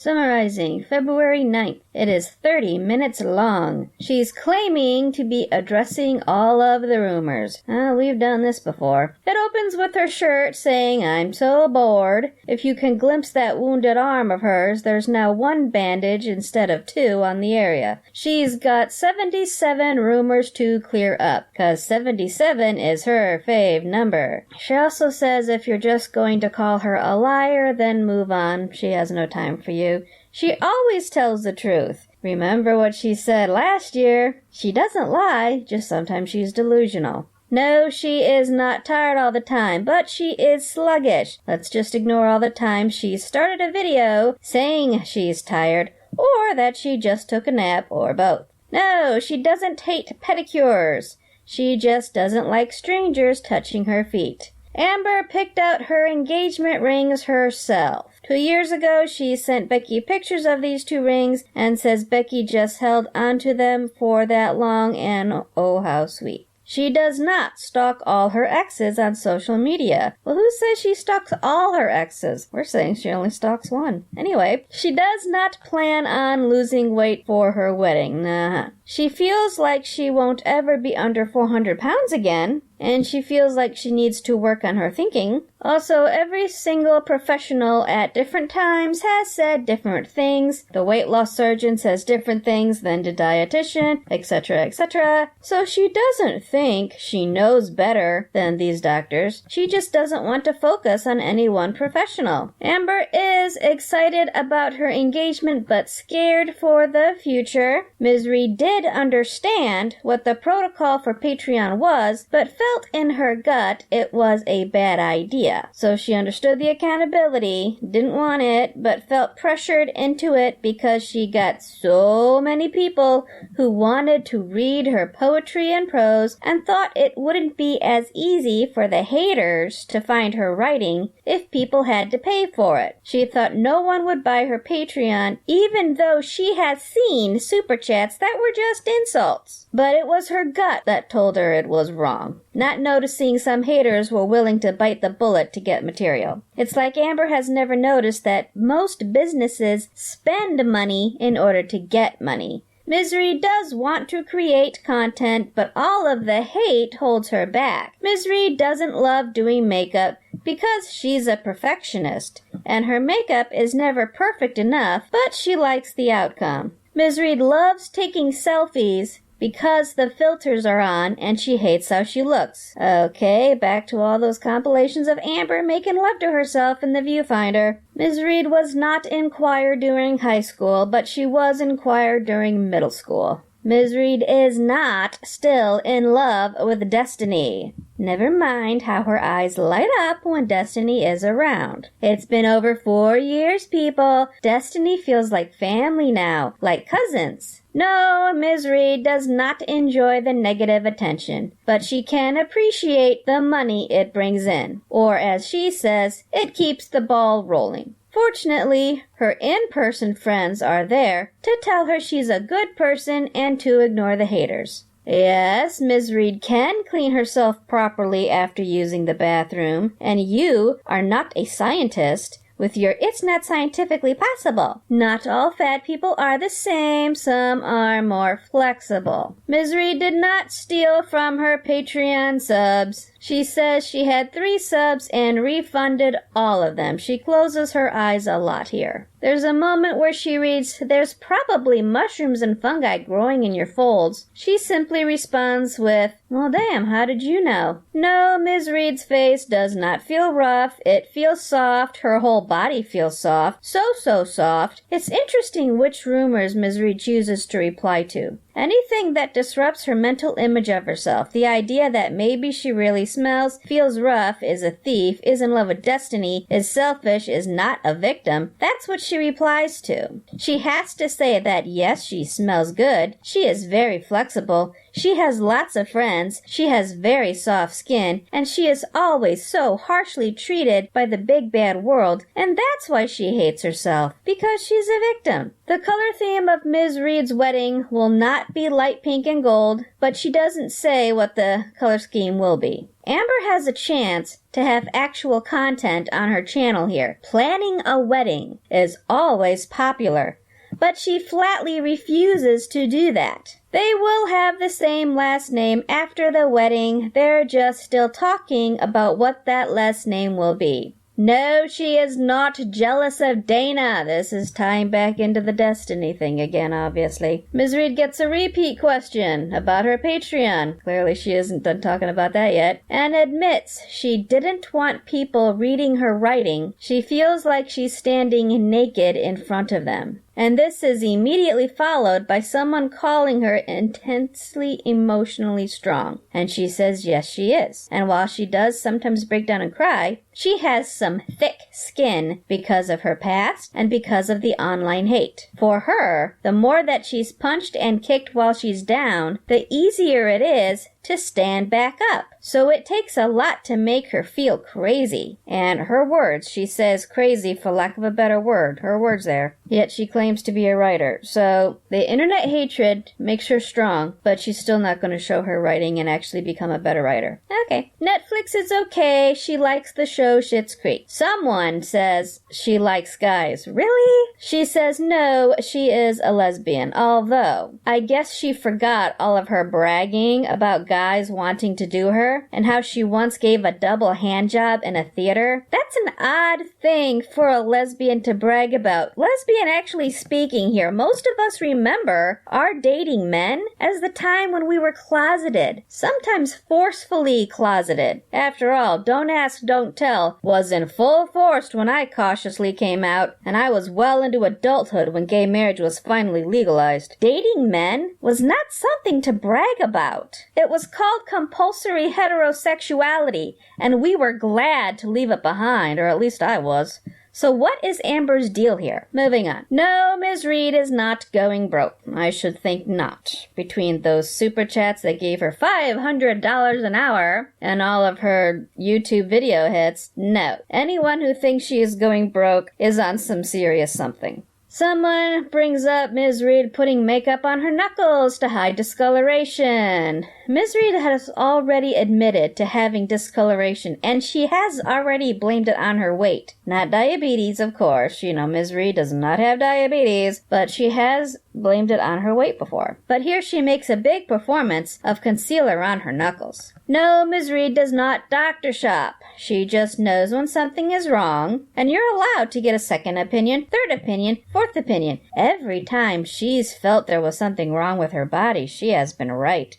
Summarizing, February 9th. It is 30 minutes long. She's claiming to be addressing all of the rumors. We've done this before. It opens with her shirt saying, "I'm so bored." If you can glimpse that wounded arm of hers, there's now 1 bandage instead of 2 on the area. She's got 77 rumors to clear up, 'cause 77 is her fave number. She also says if you're just going to call her a liar, then move on. She has no time for you. She always tells the truth. Remember what she said last year. She doesn't lie, just sometimes she's delusional. No, she is not tired all the time, but she is sluggish. Let's just ignore all the times she started a video saying she's tired, or that she just took a nap, or both. No, she doesn't hate pedicures. She just doesn't like strangers touching her feet. Amber picked out her engagement rings herself. 2 years ago, she sent Becky pictures of these 2 rings and says Becky just held onto them for that long, and oh, how sweet. She does not stalk all her exes on social media. Well, who says she stalks all her exes? We're saying she only stalks 1. Anyway, she does not plan on losing weight for her wedding. Nah. She feels like she won't ever be under 400 pounds again, and she feels like she needs to work on her thinking. Also, every single professional at different times has said different things. The weight loss surgeon says different things than the dietitian, etc., etc. So she doesn't think she knows better than these doctors. She just doesn't want to focus on any one professional. Amber is excited about her engagement but scared for the future. Ms. Reed did understand what the protocol for Patreon was, but felt in her gut it was a bad idea. So she understood the accountability, didn't want it, but felt pressured into it because she got so many people who wanted to read her poetry and prose and thought it wouldn't be as easy for the haters to find her writing if people had to pay for it. She thought no one would buy her Patreon, even though she had seen super chats that were just insults. But it was her gut that told her it was wrong, not noticing some haters were willing to bite the bullet to get material. It's like Amber has never noticed that most businesses spend money in order to get money. Ms. Reed does want to create content, but all of the hate holds her back. Ms. Reed doesn't love doing makeup because she's a perfectionist, and her makeup is never perfect enough, but she likes the outcome. Ms. Reed loves taking selfies because the filters are on and she hates how she looks. Okay, back to all those compilations of Amber making love to herself in the viewfinder. Ms. Reed was not in choir during high school, but she was in choir during middle school. Ms. Reed is not still in love with Destiny. Never mind how her eyes light up when Destiny is around. It's been over 4 years, people. Destiny feels like family now, like cousins. No, Ms. Reed does not enjoy the negative attention, but she can appreciate the money it brings in. Or as she says, it keeps the ball rolling. Fortunately, her in-person friends are there to tell her she's a good person and to ignore the haters. Yes, Ms. Reed can clean herself properly after using the bathroom, and you are not a scientist with your "it's not scientifically possible." Not all fat people are the same, some are more flexible. Ms. Reed did not steal from her Patreon subs. She says she had 3 subs and refunded all of them. She closes her eyes a lot here. There's a moment where she reads, "There's probably mushrooms and fungi growing in your folds." She simply responds with, "Well, damn, how did you know?" No, Ms. Reed's face does not feel rough. It feels soft. Her whole body feels soft. So soft. It's interesting which rumors Ms. Reed chooses to reply to. Anything that disrupts her mental image of herself, the idea that maybe she really smells, feels rough, is a thief, is in love with Destiny, is selfish, is not a victim, that's what she replies to. She has to say that yes, she smells good, she is very flexible, She has lots of friends, she has very soft skin, and she is always so harshly treated by the big bad world, and that's why she hates herself, because she's a victim. The color theme of Ms. Reed's wedding will not be light pink and gold, but she doesn't say what the color scheme will be. Amber has a chance to have actual content on her channel here. Planning a wedding is always popular, but she flatly refuses to do that. They will have the same last name after the wedding. They're just still talking about what that last name will be. No, she is not jealous of Dana. This is tying back into the Destiny thing again, obviously. Ms. Reed gets a repeat question about her Patreon. Clearly she isn't done talking about that yet. And admits she didn't want people reading her writing. She feels like she's standing naked in front of them. And this is immediately followed by someone calling her intensely emotionally strong. And she says yes, she is. And while she does sometimes break down and cry, she has some thick skin because of her past and because of the online hate. For her, the more that she's punched and kicked while she's down, the easier it is to stand back up. So it takes a lot to make her feel crazy. And her words, she says crazy for lack of a better word. Her words there. Yet she claims to be a writer. So the internet hatred makes her strong, but she's still not going to show her writing and actually become a better writer. Okay. Netflix is okay. She likes the show Schitt's Creek. Someone says she likes guys. Really? She says no, she is a lesbian. Although, I guess she forgot all of her bragging about guys wanting to do her and how she once gave a double hand job in a theater. That's an odd thing for a lesbian to brag about. Lesbian actually speaking here, most of us remember our dating men as the time when we were closeted, sometimes forcefully closeted. After all, don't ask, don't tell was in full force when I cautiously came out, and I was well into adulthood when gay marriage was finally legalized. Dating men was not something to brag about. It was called compulsory heterosexuality, and we were glad to leave it behind, or at least I was. So what is Amber's deal here? Moving on. No, Ms. Reed is not going broke. I should think not. Between those super chats that gave her $500 an hour and all of her YouTube video hits, no. Anyone who thinks she is going broke is on some serious something. Someone brings up Ms. Reed putting makeup on her knuckles to hide discoloration. Ms. Reed has already admitted to having discoloration, and she has already blamed it on her weight. Not diabetes, of course. You know, Ms. Reed does not have diabetes, but she has blamed it on her weight before. But here she makes a big performance of concealer on her knuckles. No, Ms. Reed does not doctor shop. She just knows when something is wrong, and you're allowed to get a second opinion, third opinion, fourth opinion. Every time she's felt there was something wrong with her body, she has been right.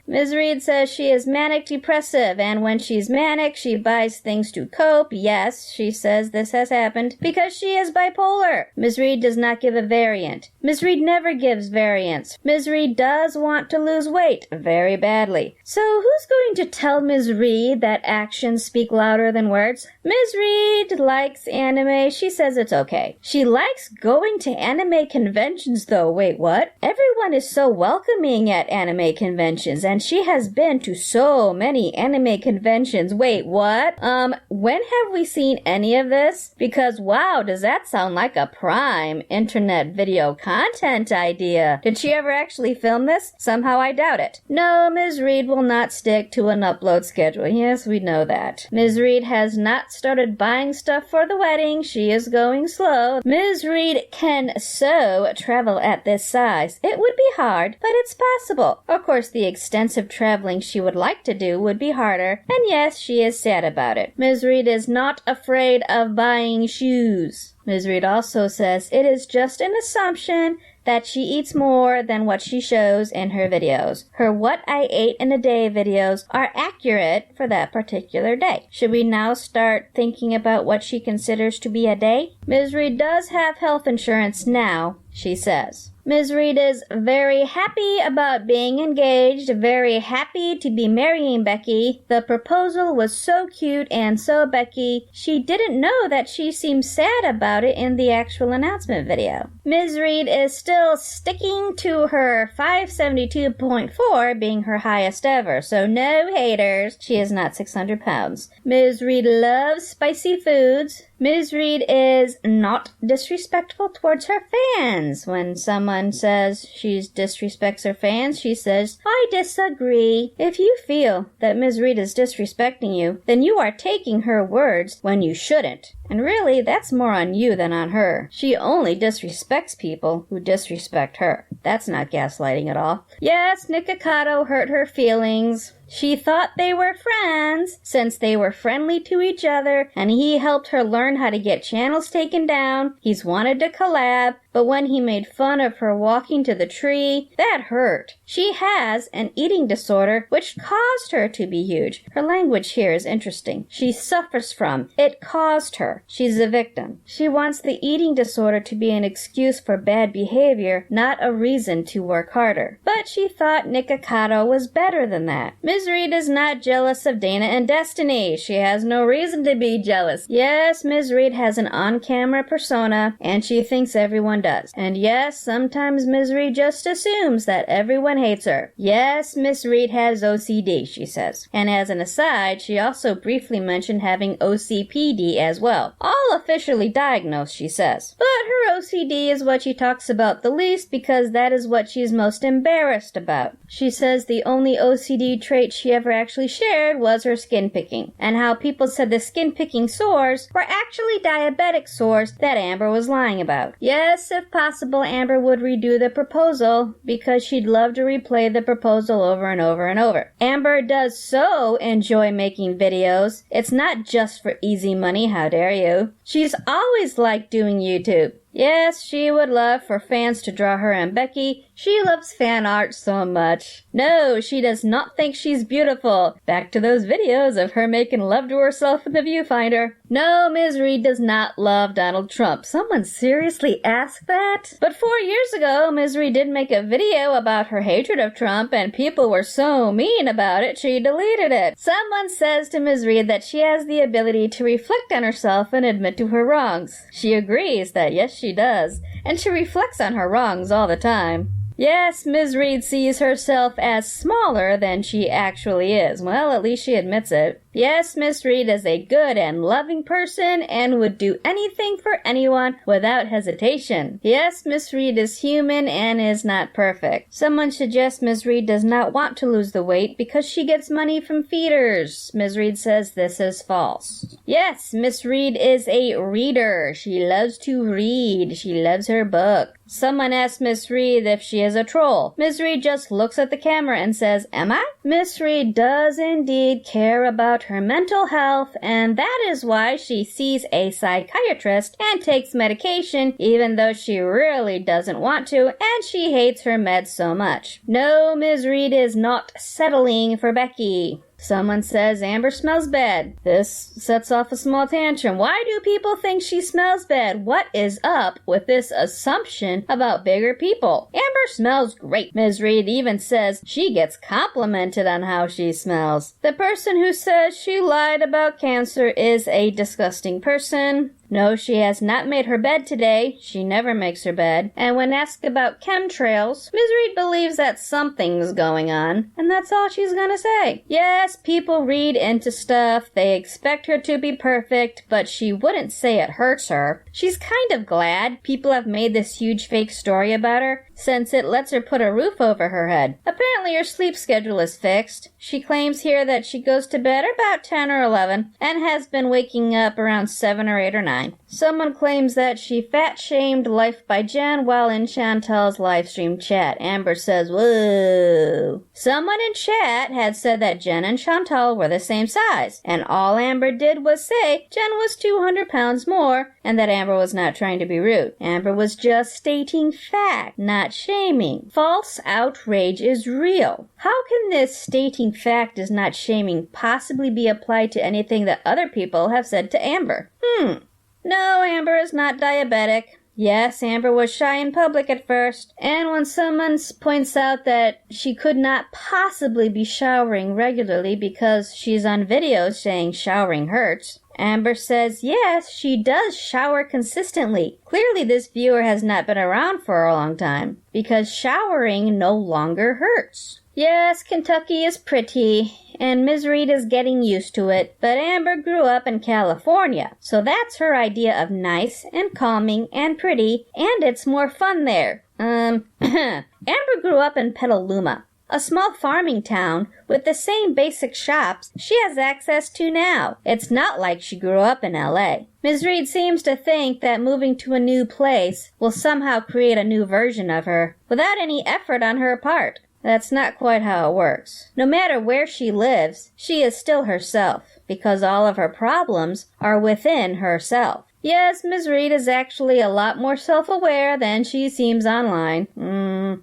Ms. Reed says she is manic depressive, and when she's manic, she buys things to cope. Yes, she says this has happened because she is bipolar. Ms. Reed does not give a variant. Ms. Reed never gives variants. Ms. Reed does want to lose weight very badly. So who's going to tell Ms. Reed that actions speak louder than words? Ms. Reed likes anime. She says it's okay. She likes going to anime conventions, though. Wait, what? Everyone is so welcoming at anime conventions, and she has been to so many anime conventions. Wait, what? When have we seen any of this? Because wow, does that sound like a prime internet video content idea. Did she ever actually film this? Somehow I doubt it. No, Ms. Reed will not stick to an upload schedule. Yes, we know that. Ms. Reed has not started buying stuff for the wedding. She is going slow. Ms. Reed can so travel at this size. It would be hard, but it's possible. Of course, the extensive traveling she would like to do would be harder, and yes, she is sad about it. Ms. Reed is not afraid of buying shoes. Ms. Reed also says it is just an assumption that she eats more than what she shows in her videos. Her What I Ate in a Day videos are accurate for that particular day. Should we now start thinking about what she considers to be a day? Ms. Reed does have health insurance now, she says. Ms. Reed is very happy about being engaged, very happy to be marrying Becky. The proposal was so cute and so Becky, she didn't know that she seemed sad about it in the actual announcement video. Ms. Reed is still sticking to her 572.4 being her highest ever, so no haters. She is not 600 pounds. Ms. Reed loves spicy foods. Ms. Reed is not disrespectful towards her fans. When someone says she disrespects her fans, she says, I disagree. If you feel that Ms. Reed is disrespecting you, then you are taking her words when you shouldn't. And really, that's more on you than on her. She only disrespects people who disrespect her. That's not gaslighting at all. Yes, Nikocado hurt her feelings. She thought they were friends, since they were friendly to each other, and he helped her learn how to get channels taken down. He's wanted to collab, but when he made fun of her walking to the tree, that hurt. She has an eating disorder which caused her to be huge. Her language here is interesting. She suffers from. It caused her. She's a victim. She wants the eating disorder to be an excuse for bad behavior, not a reason to work harder. But she thought Nikocado was better than that. Ms. Reed is not jealous of Dana and Destiny. She has no reason to be jealous. Yes, Ms. Reed has an on-camera persona, and she thinks everyone does. And yes, sometimes Ms. Reed just assumes that everyone hates her. Yes, Ms. Reed has OCD, she says. And as an aside, she also briefly mentioned having OCPD as well. All officially diagnosed, she says. But her OCD is what she talks about the least because that is what she's most embarrassed about. She says the only OCD trait she ever actually shared was her skin picking, and how people said the skin picking sores were actually diabetic sores that Amber was lying about. Yes, if possible, Amber would redo the proposal because she'd love to replay the proposal over and over and over. Amber does so enjoy making videos. It's not just for easy money, how dare you. She's always liked doing YouTube. Yes, she would love for fans to draw her and Becky. She loves fan art so much. No, she does not think she's beautiful. Back to those videos of her making love to herself in the viewfinder. No, Ms. Reed does not love Donald Trump. Someone seriously asked that? But 4 years ago, Ms. Reed did make a video about her hatred of Trump, and people were so mean about it, she deleted it. Someone says to Ms. Reed that she has the ability to reflect on herself and admit to her wrongs. She agrees that yes, she does, and she reflects on her wrongs all the time. Yes, Ms. Reed sees herself as smaller than she actually is. Well, at least she admits it. Yes, Ms. Reed is a good and loving person and would do anything for anyone without hesitation. Yes, Ms. Reed is human and is not perfect. Someone suggests Ms. Reed does not want to lose the weight because she gets money from feeders. Ms. Reed says this is false. Yes, Ms. Reed is a reader. She loves to read. She loves her book. Someone asks Miss Reed if she is a troll. Miss Reed just looks at the camera and says, am I? Miss Reed does indeed care about her mental health, and that is why she sees a psychiatrist and takes medication even though she really doesn't want to, and she hates her meds so much. No, Miss Reed is not settling for Becky. Someone says Amber smells bad. This sets off a small tantrum. Why do people think she smells bad? What is up with this assumption about bigger people? Amber smells great. Ms. Reed even says she gets complimented on how she smells. The person who says she lied about cancer is a disgusting person. No, she has not made her bed today. She never makes her bed. And when asked about chemtrails, Ms. Reed believes that something's going on, and that's all she's gonna say. Yes, people read into stuff. They expect her to be perfect, but she wouldn't say it hurts her. She's kind of glad people have made this huge fake story about her, since it lets her put a roof over her head. Apparently her sleep schedule is fixed. She claims here that she goes to bed about 10 or 11 and has been waking up around 7 or 8 or 9. Someone claims that she fat-shamed Life by Jen while in Chantal's livestream chat. Amber says, whoa. Someone in chat had said that Jen and Chantal were the same size, and all Amber did was say Jen was 200 pounds more and that Amber was not trying to be rude. Amber was just stating fact, not shaming. False outrage is real. How can this stating fact is not shaming possibly be applied to anything that other people have said to Amber? No, Amber is not diabetic. Yes, Amber was shy in public at first, and when someone points out that she could not possibly be showering regularly because she's on video saying showering hurts, Amber says yes, she does shower consistently. Clearly this viewer has not been around for a long time, because showering no longer hurts. Yes, Kentucky is pretty, and Ms. Reed is getting used to it, but Amber grew up in California, so that's her idea of nice and calming and pretty, and it's more fun there. Amber grew up in Petaluma, a small farming town with the same basic shops she has access to now. It's not like she grew up in LA. Ms. Reed seems to think that moving to a new place will somehow create a new version of her, without any effort on her part. That's not quite how it works. No matter where she lives, she is still herself, because all of her problems are within herself. Yes, Ms. Reed is actually a lot more self-aware than she seems online.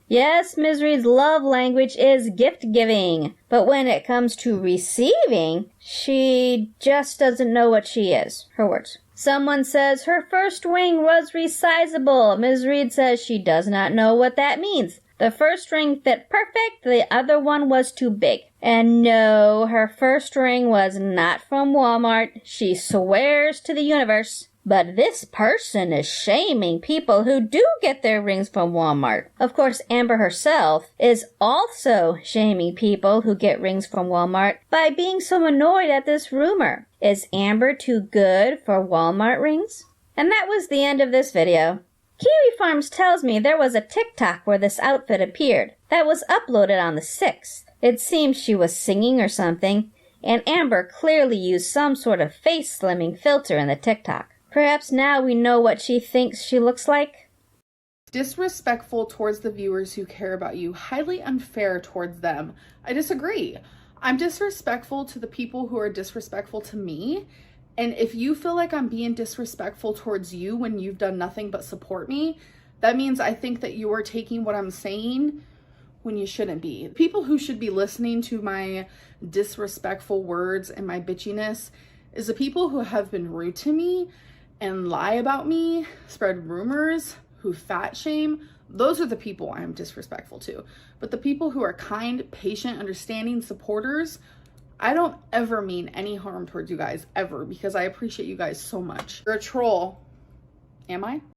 Yes, Ms. Reed's love language is gift-giving, but when it comes to receiving, she just doesn't know what she is. Her words. Someone says her first ring was resizable. Ms. Reed says she does not know what that means. The first ring fit perfect, the other one was too big. And no, her first ring was not from Walmart. She swears to the universe. But this person is shaming people who do get their rings from Walmart. Of course, Amber herself is also shaming people who get rings from Walmart by being so annoyed at this rumor. Is Amber too good for Walmart rings? And that was the end of this video. Kiwi Farms tells me there was a TikTok where this outfit appeared that was uploaded on the 6th. It seems she was singing or something, and Amber clearly used some sort of face slimming filter in the TikTok. Perhaps now we know what she thinks she looks like? Disrespectful towards the viewers who care about you, highly unfair towards them. I disagree. I'm disrespectful to the people who are disrespectful to me. And if you feel like I'm being disrespectful towards you when you've done nothing but support me, that means I think that you are taking what I'm saying when you shouldn't be. People who should be listening to my disrespectful words and my bitchiness is the people who have been rude to me and lie about me, spread rumors, who fat shame. Those are the people I am disrespectful to. But the people who are kind, patient, understanding supporters, I don't ever mean any harm towards you guys, ever, because I appreciate you guys so much. You're a troll. Am I?